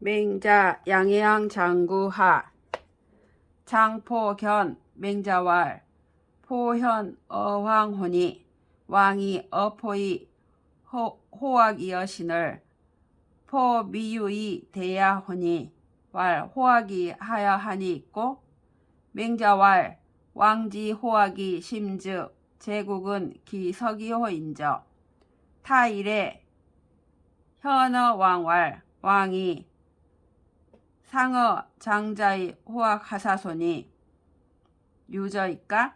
맹자 양해왕 장구하 장포견 맹자왈 포현 어황혼이 왕이 어포이 호학이여신을 포미유이 대야혼이 왈 호학이 하여하니 있고 맹자왈 왕지 호학이 심즉 제국은 기서기호인저 타일에 현어 왕왈 왕이 상어 장자의 호학하사손이 유저이까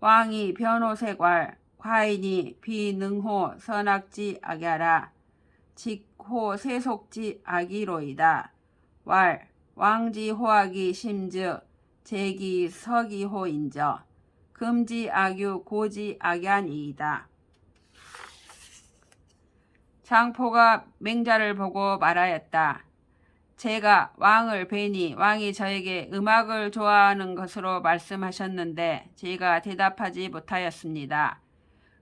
왕이 변호색왈 과인이 비능호 선악지 악야라 직호 세속지 악이로이다. 왈 왕지 호학이 심즉 제기 서기호인저 금지 악유 고지 악ян이이다. 장포가 맹자를 보고 말하였다. 제가 왕을 뵈니 왕이 저에게 음악을 좋아하는 것으로 말씀하셨는데 제가 대답하지 못하였습니다.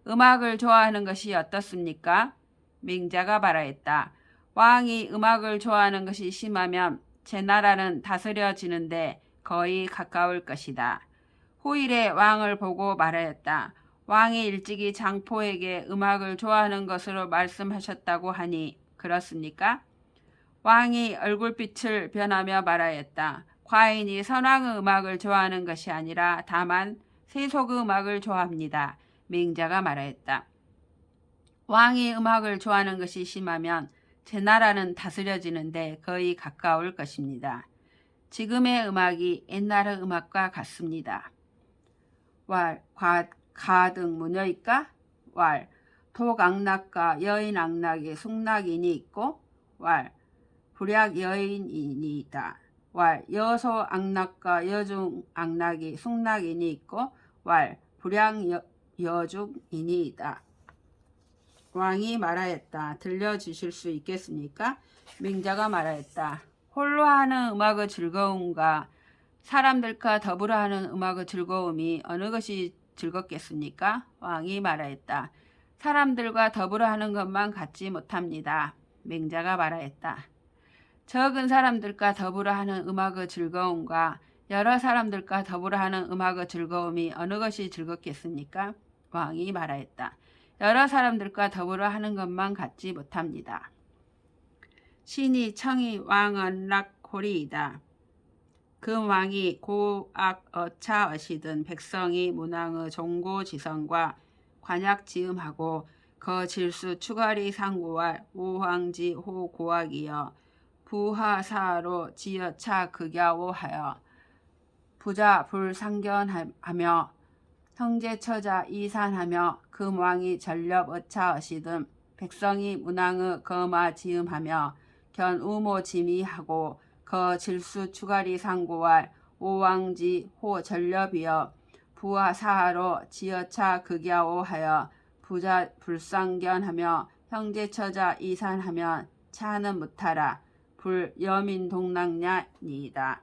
음악을 좋아하는 것이 어떻습니까? 맹자가 말하였다. 왕이 음악을 좋아하는 것이 심하면 제 나라는 다스려지는데 거의 가까울 것이다. 후일에 왕을 보고 말하였다. 왕이 일찍이 장포에게 음악을 좋아하는 것으로 말씀하셨다고 하니 그렇습니까? 왕이 얼굴빛을 변하며 말하였다. 과인이 선왕의 음악을 좋아하는 것이 아니라 다만 세속의 음악을 좋아합니다. 맹자가 말하였다. 왕이 음악을 좋아하는 것이 심하면 제 나라는 다스려지는데 거의 가까울 것입니다. 지금의 음악이 옛날의 음악과 같습니다. 왈 가등 무녀일까? 왈 독악락과 여인악락의 숙락인이 있고 왈 불약 여인이니이다. 왈 여소 악락과 여중 악락이 숙락인이 있고 왈 불약 여중이니이다. 왕이 말하였다. 들려주실 수 있겠습니까? 맹자가 말하였다. 홀로 하는 음악의 즐거움과 사람들과 더불어 하는 음악의 즐거움이 어느 것이 즐겁겠습니까? 왕이 말하였다. 사람들과 더불어 하는 것만 갖지 못합니다. 맹자가 말하였다. 적은 사람들과 더불어 하는 음악의 즐거움과 여러 사람들과 더불어 하는 음악의 즐거움이 어느 것이 즐겁겠습니까? 왕이 말하였다. 여러 사람들과 더불어 하는 것만 갖지 못합니다. 신이 청이 왕언락홀이이다. 그 왕이 고악 어차어시든 백성이 문왕의 종고지성과 관약지음하고 거질수 추가리 상고와 오황지 호고악이여 부하사로 지어차 극야오하여 부자 불상견하며 형제처자 이산하며 금왕이 전렵 어차어시든 백성이 문왕의 거마 지음하며 견우모 지미하고 거질수 추가리 상고와 오왕지 호 전렵이여 부하사하로 지어차 극야오하여 부자 불상견하며 형제처자 이산하며 차는 못하라. 불 여민 동락냐니이다.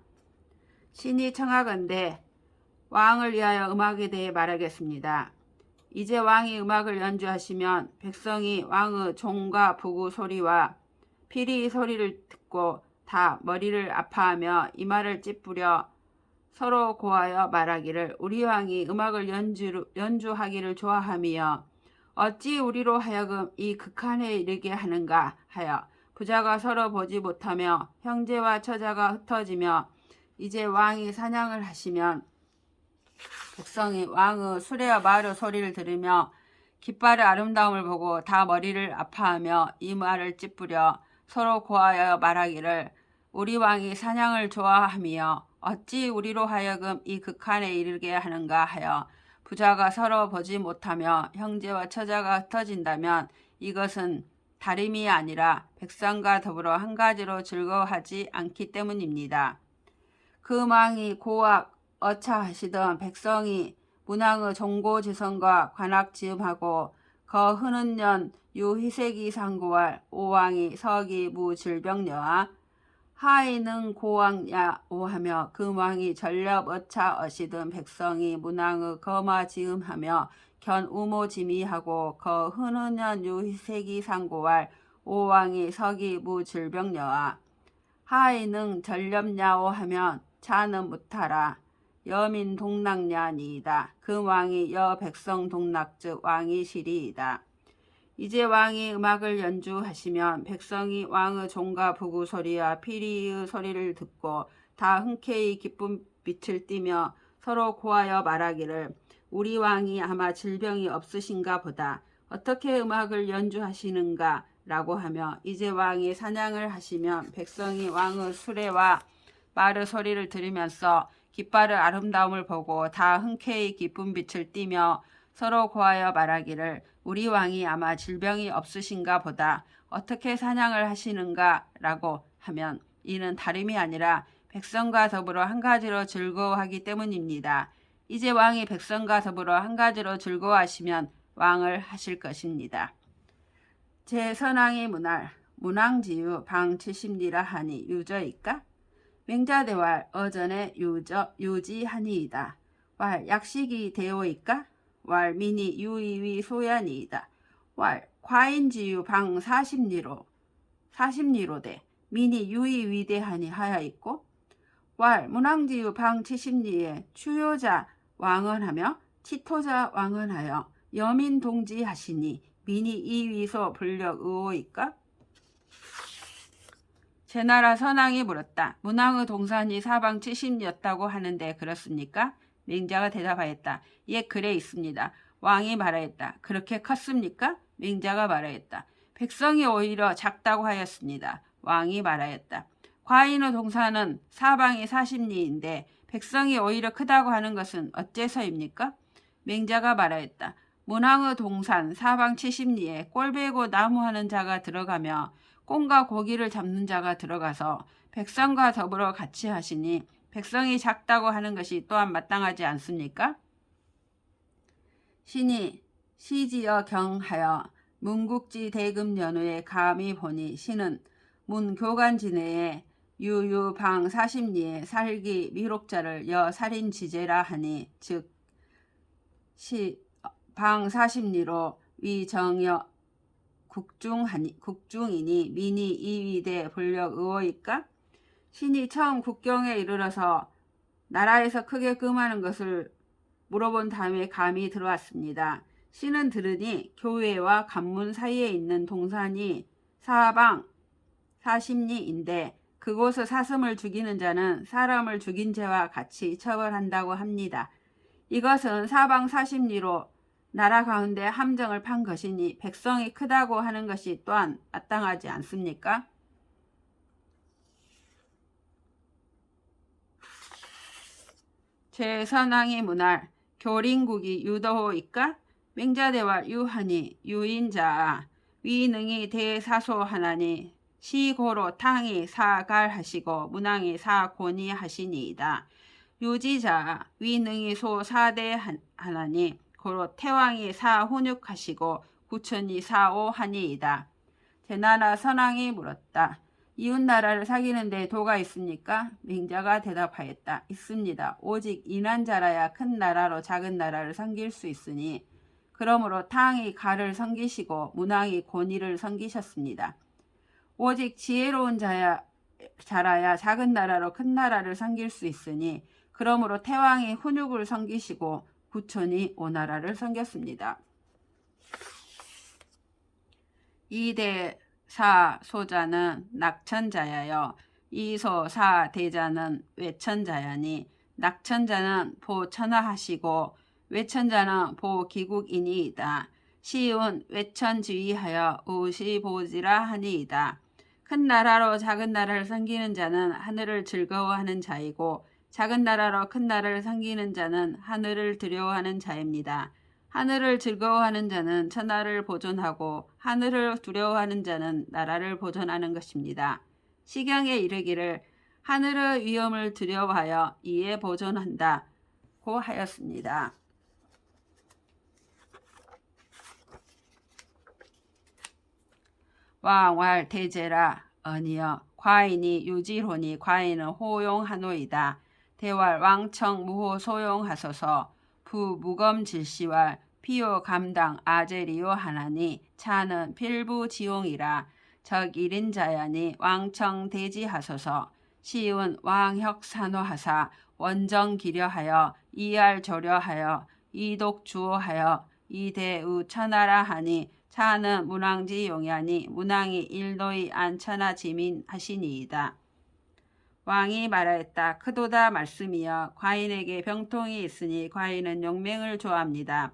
신이 청하건대 왕을 위하여 음악에 대해 말하겠습니다. 이제 왕이 음악을 연주하시면 백성이 왕의 종과 부구 소리와 피리 소리를 듣고 다 머리를 아파하며 이마를 찌푸려 서로 고하여 말하기를 우리 왕이 음악을 연주하기를 좋아하며 어찌 우리로 하여금 이 극한에 이르게 하는가 하여 부자가 서로 보지 못하며 형제와 처자가 흩어지며 이제 왕이 사냥을 하시면 백성이 왕의 수레와 말의 소리를 들으며 깃발의 아름다움을 보고 다 머리를 아파하며 이마를 찌푸려 서로 고하여 말하기를 우리 왕이 사냥을 좋아하며 어찌 우리로 하여금 이 극한에 이르게 하는가 하여 부자가 서로 보지 못하며 형제와 처자가 흩어진다면 이것은 다름이 아니라 백성과 더불어 한 가지로 즐거워하지 않기 때문입니다. 그 왕이 고악 어차하시던 백성이 문왕의 종고지성과 관악지음하고 거 흐는 년 유희색이 상고할 오왕이 서기 무질병녀와 하이는 고왕야 오하며 그 왕이 전렵 어차어시던 백성이 문왕의 거마지음하며 견우모지미하고 거 흐는 년 유희색이 상고할 오왕이 서기 무질병녀와 하이능 전렴야오 하면 차는 못하라. 여민 동락냐니이다. 그 왕이 여 백성 동락 즉 왕이 시리이다. 이제 왕이 음악을 연주하시면 백성이 왕의 종과 부구 소리와 피리의 소리를 듣고 다 흔쾌히 기쁜 빛을 띠며 서로 고하여 말하기를 우리 왕이 아마 질병이 없으신가 보다. 어떻게 음악을 연주하시는가 라고 하며 이제 왕이 사냥을 하시면 백성이 왕의 수레와 말의 소리를 들으면서 깃발의 아름다움을 보고 다 흔쾌히 기쁜 빛을 띠며 서로 고하여 말하기를 우리 왕이 아마 질병이 없으신가 보다. 어떻게 사냥을 하시는가 라고 하면 이는 다름이 아니라 백성과 더불어 한 가지로 즐거워하기 때문입니다. 이제 왕이 백성과 더불어 한 가지로 즐거워하시면 왕을 하실 것입니다. 제 선왕이 문할 문왕지유 방 70리라 하니 유저이까? 맹자대왈 어전에 유지하니이다. 왈 약식이 되오이까? 왈 미니 유이위 소야니이다. 왈 과인지유 방 40리로되 미니 유이위대하니 하여있고 왈 문왕지유 방 70리에 추요자 왕언하며 치토자 왕언하여 여민 동지하시니 미니 이위소 불력 의오이까? 제나라 선왕이 물었다. 문왕의 동산이 사방 70리였다고 하는데 그렇습니까? 맹자가 대답하였다. 예, 그래 있습니다. 왕이 말하였다. 그렇게 컸습니까? 맹자가 말하였다. 백성이 오히려 작다고 하였습니다. 왕이 말하였다. 과인의 동산은 사방이 40리인데 백성이 오히려 크다고 하는 것은 어째서입니까? 맹자가 말하였다. 문왕의 동산 사방 70리에 꼴베고 나무하는 자가 들어가며 꽁과 고기를 잡는 자가 들어가서 백성과 더불어 같이 하시니 백성이 작다고 하는 것이 또한 마땅하지 않습니까? 신이 시지어 경하여 문국지 대금 연후에 감히 보니 신은 문 교관지내에 유유방 40리에 살기 미록자를 여 살인지제라 하니 즉 방 40리로 위정여 국중이니 미니 이위대 불력 의오이까? 신이 처음 국경에 이르러서 나라에서 크게 금하는 것을 물어본 다음에 감히 들어왔습니다. 신은 들으니 교회와 관문 사이에 있는 동산이 사방 40리인데 그곳의 사슴을 죽이는 자는 사람을 죽인 죄와 같이 처벌한다고 합니다. 이것은 사방 40리로 나라 가운데 함정을 판 것이니 백성이 크다고 하는 것이 또한 마땅하지 않습니까? 제 선왕이 문할 교린국이 유도호이까? 맹자대왈 유하니 유인자 위능이 대사소하나니 시고로 탕이 사갈하시고 문왕이 사곤이 하시니이다. 유지자 위능이 소사대하나니 고로 태왕이 사훈육하시고 구천이 사오하니이다. 제나라 선왕이 물었다. 이웃나라를 사귀는데 도가 있습니까? 맹자가 대답하였다. 있습니다. 오직 인한자라야 큰 나라로 작은 나라를 섬길 수 있으니 그러므로 탕이 가를 섬기시고 문왕이 곤이를 섬기셨습니다. 오직 지혜로운 자라야 작은 나라로 큰 나라를 섬길 수 있으니 그러므로 태왕이 훈육을 섬기시고 구천이 오나라를 섬겼습니다. 이대사소자는 낙천자야여 이소사대자는 외천자야니 낙천자는 보천하하시고 외천자는 보기국이니이다. 시운 외천지휘하여 우시보지라 하니이다. 큰 나라로 작은 나라를 섬기는 자는 하늘을 즐거워하는 자이고 작은 나라로 큰 나라를 섬기는 자는 하늘을 두려워하는 자입니다. 하늘을 즐거워하는 자는 천하를 보존하고 하늘을 두려워하는 자는 나라를 보존하는 것입니다. 시경에 이르기를 하늘의 위엄을 두려워하여 이에 보존한다고 하였습니다. 왕왈 대제라 언이여 과인이 유지로니 과인은 호용하노이다. 대왈 왕청 무호 소용하소서 부 무검질시왈 피요 감당 아제리요 하나니 차는 필부 지용이라. 적일인자야니 왕청 대지하소서. 시운 왕혁산호하사 원정기려하여 이알조려하여 이독주호하여 이대우 천하라 하니 차는 문왕지 용야니 문왕이 일도의 안천하 지민하시니이다. 왕이 말하였다. 크도다 말씀이여 과인에게 병통이 있으니 과인은 용맹을 좋아합니다.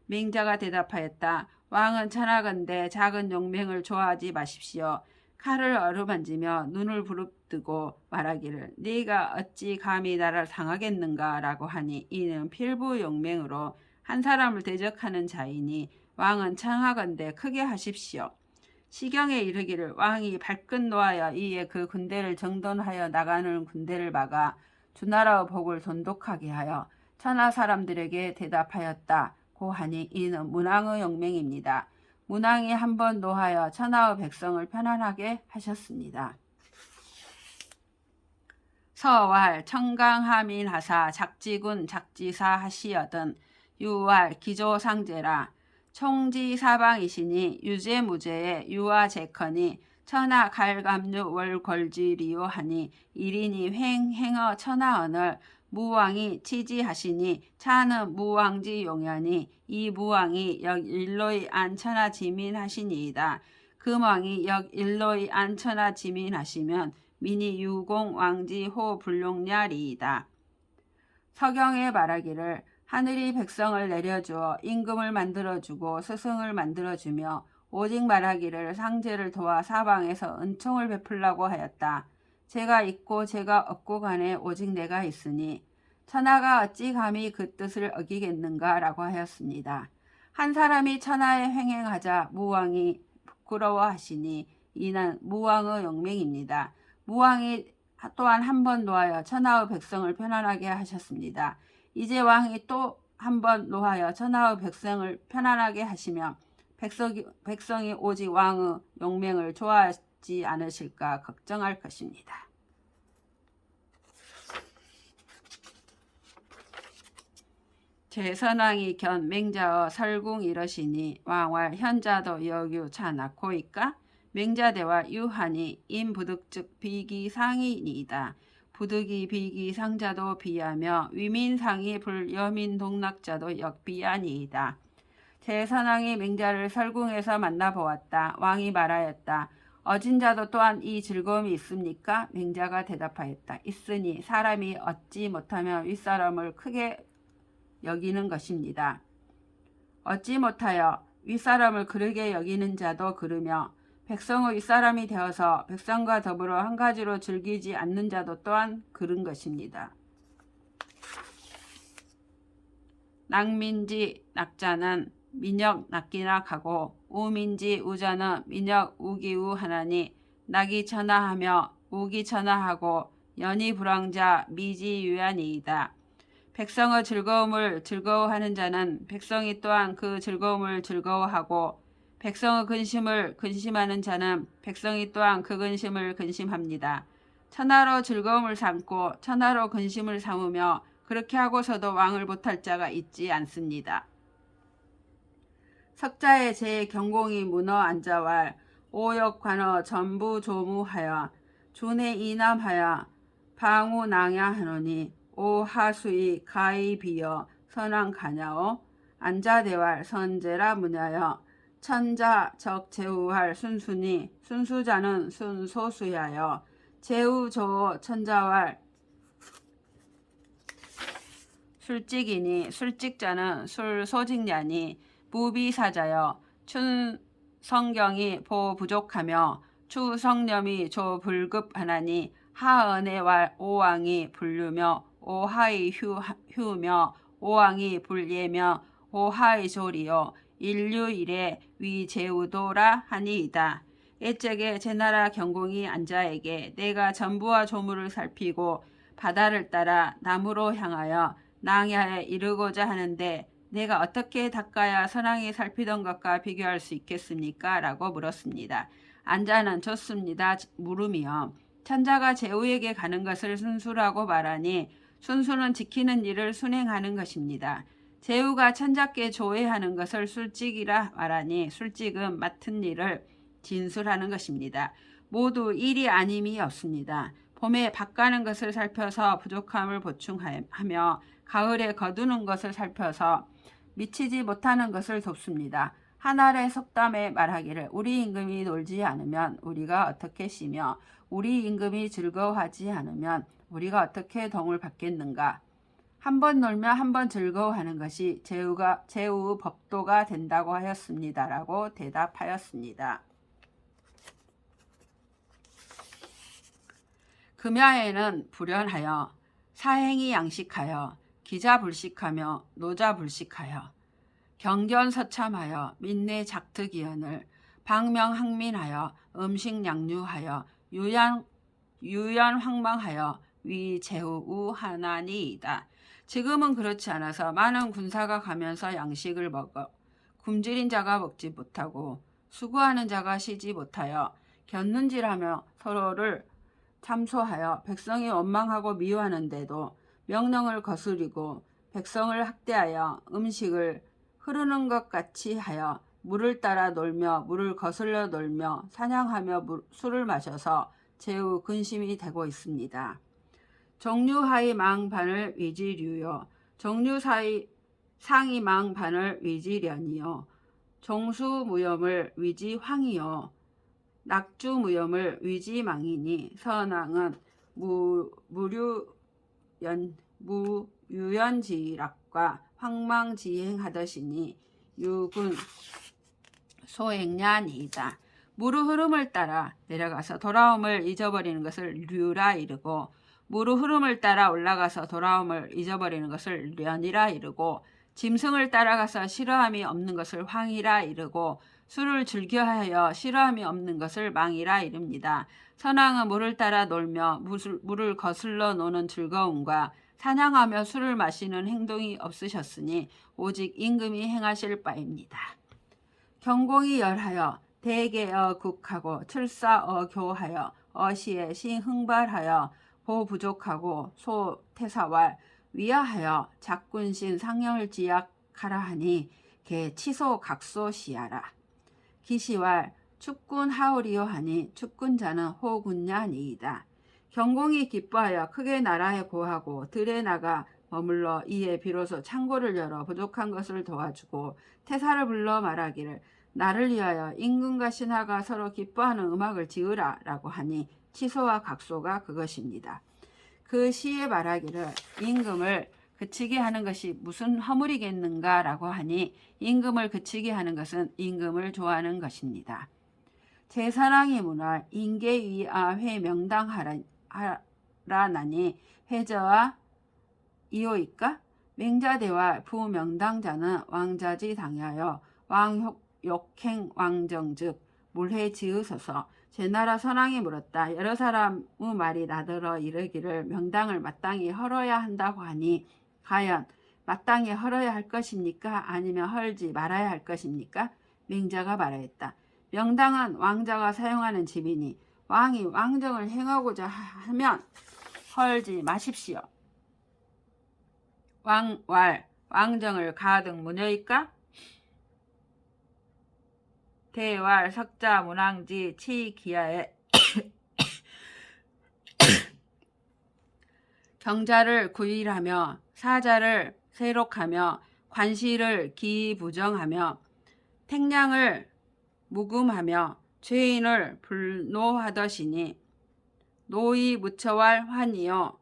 맹자가 대답하였다. 왕은 천하건대 작은 용맹을 좋아하지 마십시오. 칼을 어루만지며 눈을 부릅뜨고 말하기를 네가 어찌 감히 나를 상하겠는가 라고 하니 이는 필부 용맹으로 한 사람을 대적하는 자이니 왕은 청하건대 크게 하십시오. 시경에 이르기를 왕이 발끝 놓아여 이에 그 군대를 정돈하여 나가는 군대를 막아 주나라의 복을 돈독하게 하여 천하 사람들에게 대답하였다. 고하니 이는 문왕의 용맹입니다. 문왕이 한번 노하여 천하의 백성을 편안하게 하셨습니다. 서왈 청강하민하사 작지군 작지사 하시여든 유왈 기조상제라 총지사방이시니 유제무제의 유아제커니 천하 갈감류 월걸지리요 하니 일인이 횡행어 천하언을 무왕이 치지하시니 차는 무왕지 용연이 이 무왕이 역일로의 안천하 지민하시니이다. 금왕이 역일로의 안천하 지민하시면 민이 유공 왕지 호 불룡냐리이다. 서경에 말하기를 하늘이 백성을 내려주어 임금을 만들어주고 스승을 만들어주며 오직 말하기를 상제를 도와 사방에서 은총을 베풀라고 하였다. 제가 있고 제가 없고 간에 오직 내가 있으니 천하가 어찌 감히 그 뜻을 어기겠는가 라고 하였습니다. 한 사람이 천하에 횡행하자 무왕이 부끄러워하시니 이는 무왕의 용맹입니다. 무왕이 또한 한 번 노하여 천하의 백성을 편안하게 하셨습니다. 이제 왕이 또 한 번 노하여 천하의 백성을 편안하게 하시며 백성이 오직 왕의 용맹을 좋아하지 않으실까 걱정할 것입니다. 제선왕이 견 맹자어 설궁 이러시니 왕왈 현자도 여규 차나코이까 맹자대와 유하니 임부득즉 비기상이니이다. 부득이 비기상자도 비하며 위민상이 불여민동락자도 역비하니이다. 제선왕이 맹자를 설궁에서 만나보았다. 왕이 말하였다. 어진자도 또한 이 즐거움이 있습니까? 맹자가 대답하였다. 있으니 사람이 얻지 못하며 윗사람을 크게 여기는 것입니다. 얻지 못하여 윗사람을 그르게 여기는 자도 그르며 백성의 윗사람이 되어서 백성과 더불어 한 가지로 즐기지 않는 자도 또한 그른 것입니다. 낙민지 낙자는 민역 낙기나 가고 우민지 우자는 민역 우기우 하나니 낙이 천하하며 우기 천하하고 연이 불황자 미지 유야니이다. 백성의 즐거움을 즐거워하는 자는 백성이 또한 그 즐거움을 즐거워하고 백성의 근심을 근심하는 자는 백성이 또한 그 근심을 근심합니다. 천하로 즐거움을 삼고 천하로 근심을 삼으며 그렇게 하고서도 왕을 못할 자가 있지 않습니다. 석자의 제 경공이 문어 안자왈 오역관어 전부 조무하여 준에 이남하여 방우낭야 하노니 오하수이 가이비여 선왕가냐오 안자대왈 선제라 문야여 천자 적제우할 순순이 순수자는 순소수야여 제우조 천자왈 술직이니 술직자는 술소직냐니 부비사자여 춘성경이 보부족하며 추성념이 조불급하나니 하은의 오왕이 불류며 오하이 휴며 오왕이 불예며 오하이 조리요 인류일에 위제우도라 하니이다. 옛적에 제나라 경공이 안자에게 내가 전부와 조물을 살피고 바다를 따라 남으로 향하여 낭야에 이르고자 하는데 내가 어떻게 닦아야 선왕이 살피던 것과 비교할 수 있겠습니까? 라고 물었습니다. 안자는 좋습니다. 물음이요. 천자가 제후에게 가는 것을 순수라고 말하니 순수는 지키는 일을 순행하는 것입니다. 제후가 천자께 조회하는 것을 술직이라 말하니 술직은 맡은 일을 진술하는 것입니다. 모두 일이 아님이 없습니다. 봄에 밭가는 것을 살펴서 부족함을 보충하며 가을에 거두는 것을 살펴서 미치지 못하는 것을 돕습니다. 한 알의 속담에 말하기를 우리 임금이 놀지 않으면 우리가 어떻게 쉬며 우리 임금이 즐거워하지 않으면 우리가 어떻게 덕을 받겠는가. 한 번 놀면 한 번 즐거워하는 것이 제후 법도가 된다고 하였습니다. 라고 대답하였습니다. 금야에는 불연하여 사행이 양식하여 기자불식하며 노자불식하여 경견서참하여 민내작득이언을 방명항민하여 음식양류하여 유연황망하여 위제우하나니이다. 지금은 그렇지 않아서 많은 군사가 가면서 양식을 먹어 굶주린 자가 먹지 못하고 수고하는 자가 쉬지 못하여 곁눈질하며 서로를 참소하여 백성이 원망하고 미워하는데도 명령을 거스리고 백성을 학대하여 음식을 흐르는 것 같이 하여 물을 따라 놀며 물을 거슬러 놀며 사냥하며 술을 마셔서 제후 근심이 되고 있습니다. 정류하이 망반을 위지류요 정류사이 상이 망반을 위지련이요 종수무염을 위지황이요 낙주무염을 위지망이니 선왕은 무유연지락과 황망지행하더시니 유군 소행냐니이다. 무르 흐름을 따라 내려가서 돌아옴을 잊어버리는 것을 류라 이르고 무르 흐름을 따라 올라가서 돌아옴을 잊어버리는 것을 련이라 이르고 짐승을 따라가서 싫어함이 없는 것을 황이라 이르고 술을 즐겨하여 싫어함이 없는 것을 망이라 이릅니다. 선왕은 물을 따라 놀며 물을 거슬러 노는 즐거움과 사냥하며 술을 마시는 행동이 없으셨으니 오직 임금이 행하실 바입니다. 경공이 열하여 대개어 국하고 출사어 교하여 어시에 신흥발하여 보 부족하고 소 태사왈 위하여 작군신 상영을 지약하라 하니 개 치소 각소 시하라. 기시왈 축군 하오리요 하니 축군자는 호군냐니이다. 경공이 기뻐하여 크게 나라에 고하고 들에 나가 머물러 이에 비로소 창고를 열어 부족한 것을 도와주고 태사를 불러 말하기를 나를 위하여 임금과 신하가 서로 기뻐하는 음악을 지으라 라고 하니 치소와 각소가 그것입니다. 그 시에 말하기를 임금을 그치게 하는 것이 무슨 허물이겠는가 라고 하니 임금을 그치게 하는 것은 임금을 좋아하는 것입니다. 제사랑이 문화 인계위아 회명당하라나니 회저와 이오이까 맹자대와 부명당자는 왕자지 당하여 왕욕행 왕정즉 물회 지으소서. 제나라 선왕이 물었다. 여러 사람의 말이 나더러 이르기를 명당을 마땅히 헐어야 한다고 하니 과연 마땅히 헐어야 할 것입니까? 아니면 헐지 말아야 할 것입니까? 맹자가 말하였다. 명당은 왕자가 사용하는 집이니 왕이 왕정을 행하고자 하면 헐지 마십시오. 왕정을 가득 무녀일까? 대왈 석자 문왕지 치기하에 경자를 구일하며 사자를 세록하며 관시를 기부정하며 택량을 묵음하며 죄인을 불노하더시니 노이 무처왈 환이요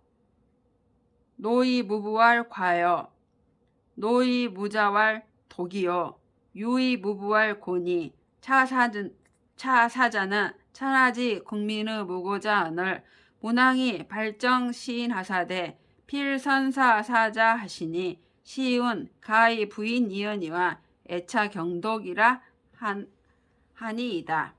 노이 무부왈 과요 노이 무자왈 독이요 유이 무부왈 고니 차사자는 천하지 국민의 무고자 언을 문왕이 발정 시인하사대 필선사사자 하시니 시운 가히 부인 이언이와 애차 경독이라 하니이다.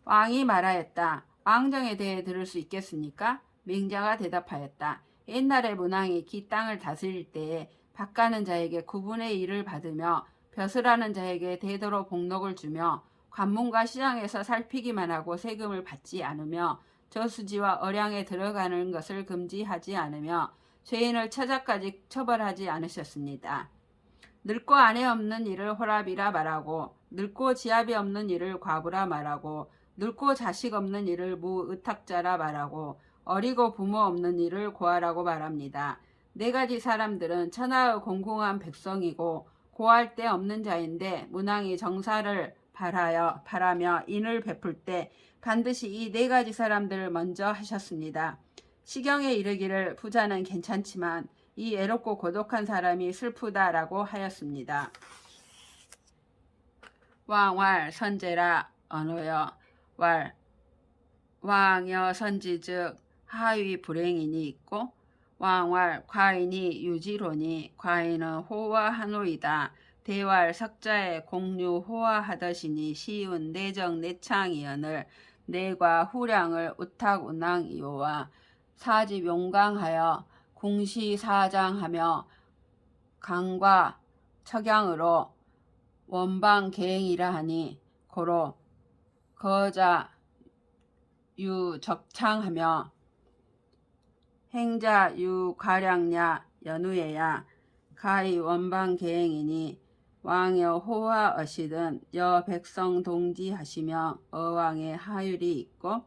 왕이 말하였다. 왕정에 대해 들을 수 있겠습니까? 맹자가 대답하였다. 옛날에 문왕이 기 땅을 다스릴 때에 밭가는 자에게 9분의 1을 받으며 벼슬하는 자에게 대대로 복록을 주며 관문과 시장에서 살피기만 하고 세금을 받지 않으며 저수지와 어량에 들어가는 것을 금지하지 않으며 죄인을 처자까지 처벌하지 않으셨습니다. 늙고 아내 없는 일을 호랍이라 말하고 늙고 지압이 없는 이를 과부라 말하고 늙고 자식 없는 이를 무의탁자라 말하고 어리고 부모 없는 이를 고아라고 말합니다. 네 가지 사람들은 천하의 공공한 백성이고 고할 데 없는 자인데 문왕이 정사를 바라며 인을 베풀 때 반드시 이 네 가지 사람들을 먼저 하셨습니다. 시경에 이르기를 부자는 괜찮지만 이 애롭고 고독한 사람이 슬프다라고 하였습니다. 왕왈 선제라 언어여 왈 왕여 선지 즉 하위 불행인이 있고 왕왈 과인이 유지로니 과인은 호화하노이다. 대왈 석자에 공유 호화하더시니 시운 내정 내창이언을 내과 후량을 우탁운항이요와 사집 용강하여 궁시사장하며 강과 척양으로 원방 계행이라 하니 고로 거자 유적창하며 행자 유가량야 연우예야 가히 원방 계행이니 왕여 호화어시든 여 백성 동지하시며 어왕의 하율이 있고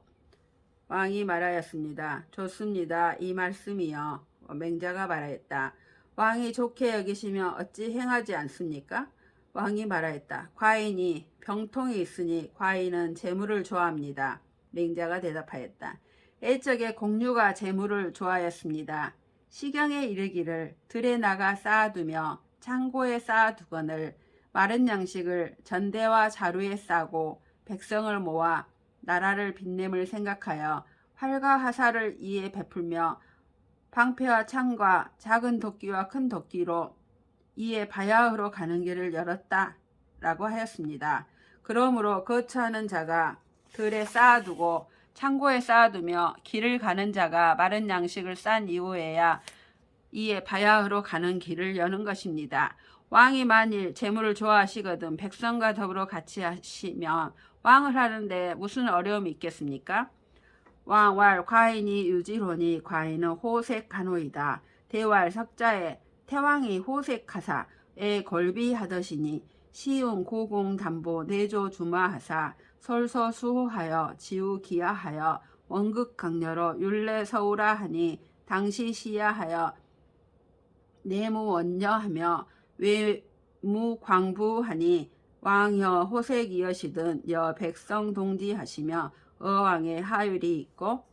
왕이 말하였습니다. 좋습니다. 이 말씀이요. 맹자가 말하였다. 왕이 좋게 여기시며 어찌 행하지 않습니까? 왕이 말하였다. 과인이 병통이 있으니 과인은 재물을 좋아합니다. 맹자가 대답하였다. 옛적에 공유가 재물을 좋아하였습니다. 시경에 이르기를 들에 나가 쌓아두며 창고에 쌓아두거늘 마른 양식을 전대와 자루에 싸고 백성을 모아 나라를 빛냄을 생각하여 활과 하사를 이에 베풀며 방패와 창과 작은 도끼와 큰 도끼로 이에 바야흐로 가는 길을 열었다 라고 하였습니다. 그러므로 거처하는 자가 들에 쌓아두고 창고에 쌓아두며 길을 가는 자가 마른 양식을 싼 이후에야 이에 바야흐로 가는 길을 여는 것입니다. 왕이 만일 재물을 좋아하시거든 백성과 더불어 같이 하시면 왕을 하는데 무슨 어려움이 있겠습니까? 왕왈 과인이 유지로니 과인은 호색간호이다. 대왈 석자에 태왕이 호색하사에 걸비하더시니 시운 고공담보 내조 주마하사 설서수호하여 지우기야하여 원극강렬로 율례서우라 하니 당시 시야하여 내무원녀하며 외무광부하니 왕여 호색이여시든 여 백성 동지하시며 어왕의 하율이 있고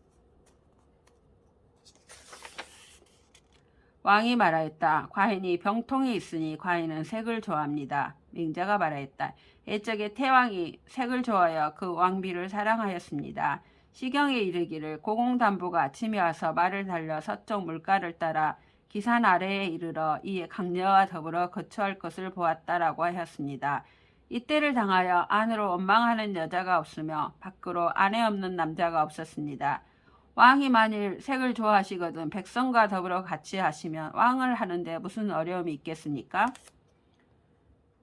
왕이 말하였다. 과인이 병통이 있으니 과인은 색을 좋아합니다. 맹자가 말하였다. 옛적에 태왕이 색을 좋아하여 그 왕비를 사랑하였습니다. 시경에 이르기를 고공담보가 아침에 와서 말을 달려 서쪽 물가를 따라 기산 아래에 이르러 이에 강녀와 더불어 거처할 것을 보았다라고 하였습니다. 이때를 당하여 안으로 원망하는 여자가 없으며 밖으로 아내 없는 남자가 없었습니다. 왕이 만일 색을 좋아하시거든 백성과 더불어 같이 하시면 왕을 하는데 무슨 어려움이 있겠습니까?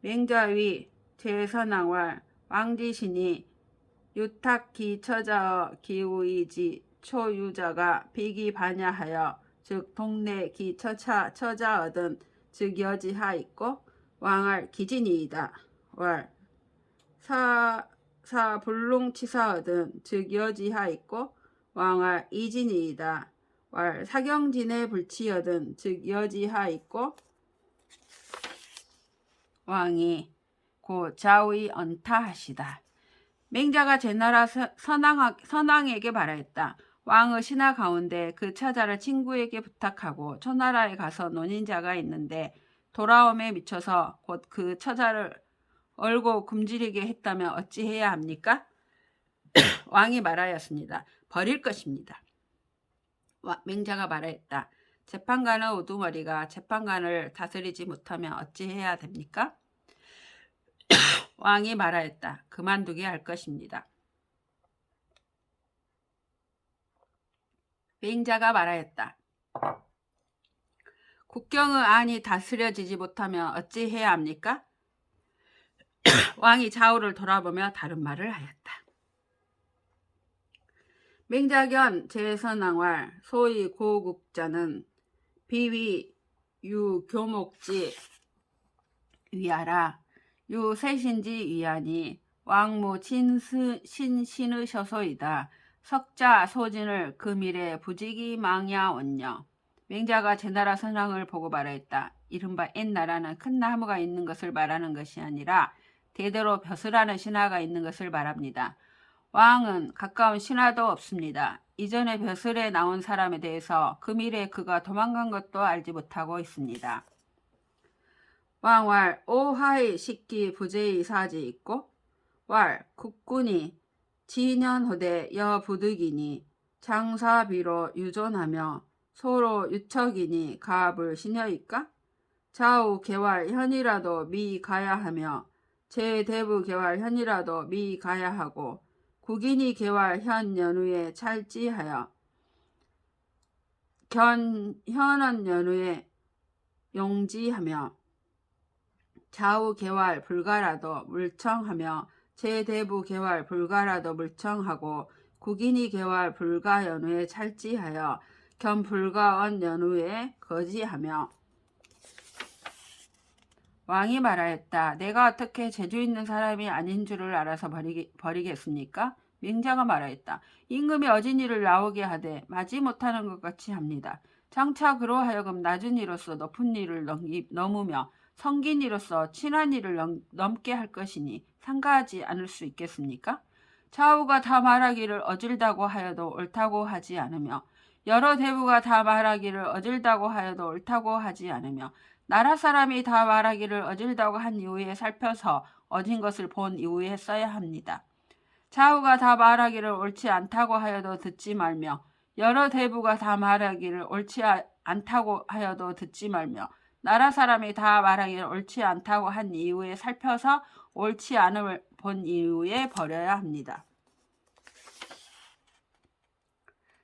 맹자위 제선왕왈 왕지신이 유탁기 처자어 기우이지 초유자가 비기반야하여 즉 동네 기 처자어든 즉 여지하 있고 왕할 기진이이다. 왈 사불롱치사어든 즉 여지하 있고 왕할 이진이이다. 왈 사경진의 불치여든 즉 여지하 있고 왕이 고 좌의 언타하시다. 맹자가 제나라 선왕에게 말하였다. 왕의 신하 가운데 그 처자를 친구에게 부탁하고 초나라에 가서 논인자가 있는데 돌아옴에 미쳐서 곧 그 처자를 얼고 굶주리게 했다면 어찌해야 합니까? 왕이 말하였습니다. 버릴 것입니다. 맹자가 말하였다. 재판관의 우두머리가 재판관을 다스리지 못하면 어찌해야 됩니까? 왕이 말하였다. 그만두게 할 것입니다. 맹자가 말하였다. 국경의 안이 다스려지지 못하면 어찌해야 합니까? 왕이 좌우를 돌아보며 다른 말을 하였다. 맹자견 제선왕왈 소위 고국자는 비위 유교목지 위하라 유세신지 위하니 왕무 신신의셔소이다. 석자 소진을 금일에 부지기 망야원녀. 맹자가 제나라 선왕을 보고 말하였다. 이른바 옛나라는 큰 나무가 있는 것을 말하는 것이 아니라 대대로 벼슬하는 신하가 있는 것을 말합니다. 왕은 가까운 신하도 없습니다. 이전에 벼슬에 나온 사람에 대해서 금일에 그가 도망간 것도 알지 못하고 있습니다. 왕왈 오하이 식기 부제의 사지 있고 왈 국군이 지년호대 여부득이니 장사비로 유존하며 소로 유척이니 가압을 시녀일까? 좌우 개활 현이라도 미 가야 하며 제대부 개활 현이라도 미 가야 하고 국인이 개활 현 연후에 찰지하여 현원 연후에 용지하며 좌우 개활 불가라도 물청하며 제대부 개활 불가라도 물청하고 국인이 개활 불가 연후에 찰지하여 견불가언 연후에 거지하며 왕이 말하였다. 내가 어떻게 재주 있는 사람이 아닌 줄을 알아서 버리겠습니까? 맹자가 말하였다. 임금이 어진 일을 나오게 하되 마지 못하는 것 같이 합니다. 장차 그로 하여금 낮은 이로서 높은 일을 넘으며 성긴 이로서 친한 일을 넘게 할 것이니 상가하지 않을 수 있겠습니까? 좌우가 다 말하기를 어질다고 하여도 옳다고 하지 않으며 여러 대부가 다 말하기를 어질다고 하여도 옳다고 하지 않으며 나라 사람이 다 말하기를 어질다고 한 이후에 살펴서 어진 것을 본 이후에 써야 합니다. 좌우가 다 말하기를 옳지 않다고 하여도 듣지 말며 여러 대부가 다 말하기를 옳지 않다고 하여도 듣지 말며 나라 사람이 다 말하기를 옳지 않다고 한 이후에 살펴서 옳지 않음을 본 이후에 버려야 합니다.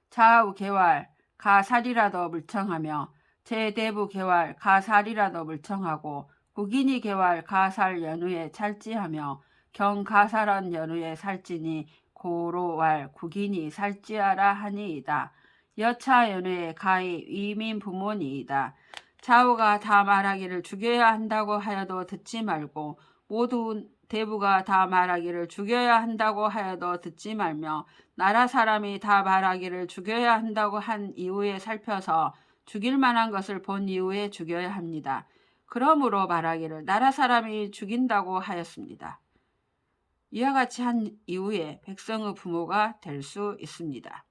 좌우 개활 가살이라도 물청하며 제대부 개활 가살이라도 물청하고 국인이 개활 가살 연후에 찰지하며 경가살언 연후에 살지니 고로왈 국인이 살지하라 하니이다. 여차 연후에 가히 위민 부모니이다. 좌우가 다 말하기를 죽여야 한다고 하여도 듣지 말고 모든 대부가 다 말하기를 죽여야 한다고 하여도 듣지 말며 나라 사람이 다 말하기를 죽여야 한다고 한 이후에 살펴서 죽일 만한 것을 본 이후에 죽여야 합니다. 그러므로 말하기를 나라 사람이 죽인다고 하였습니다. 이와 같이 한 이후에 백성의 부모가 될 수 있습니다.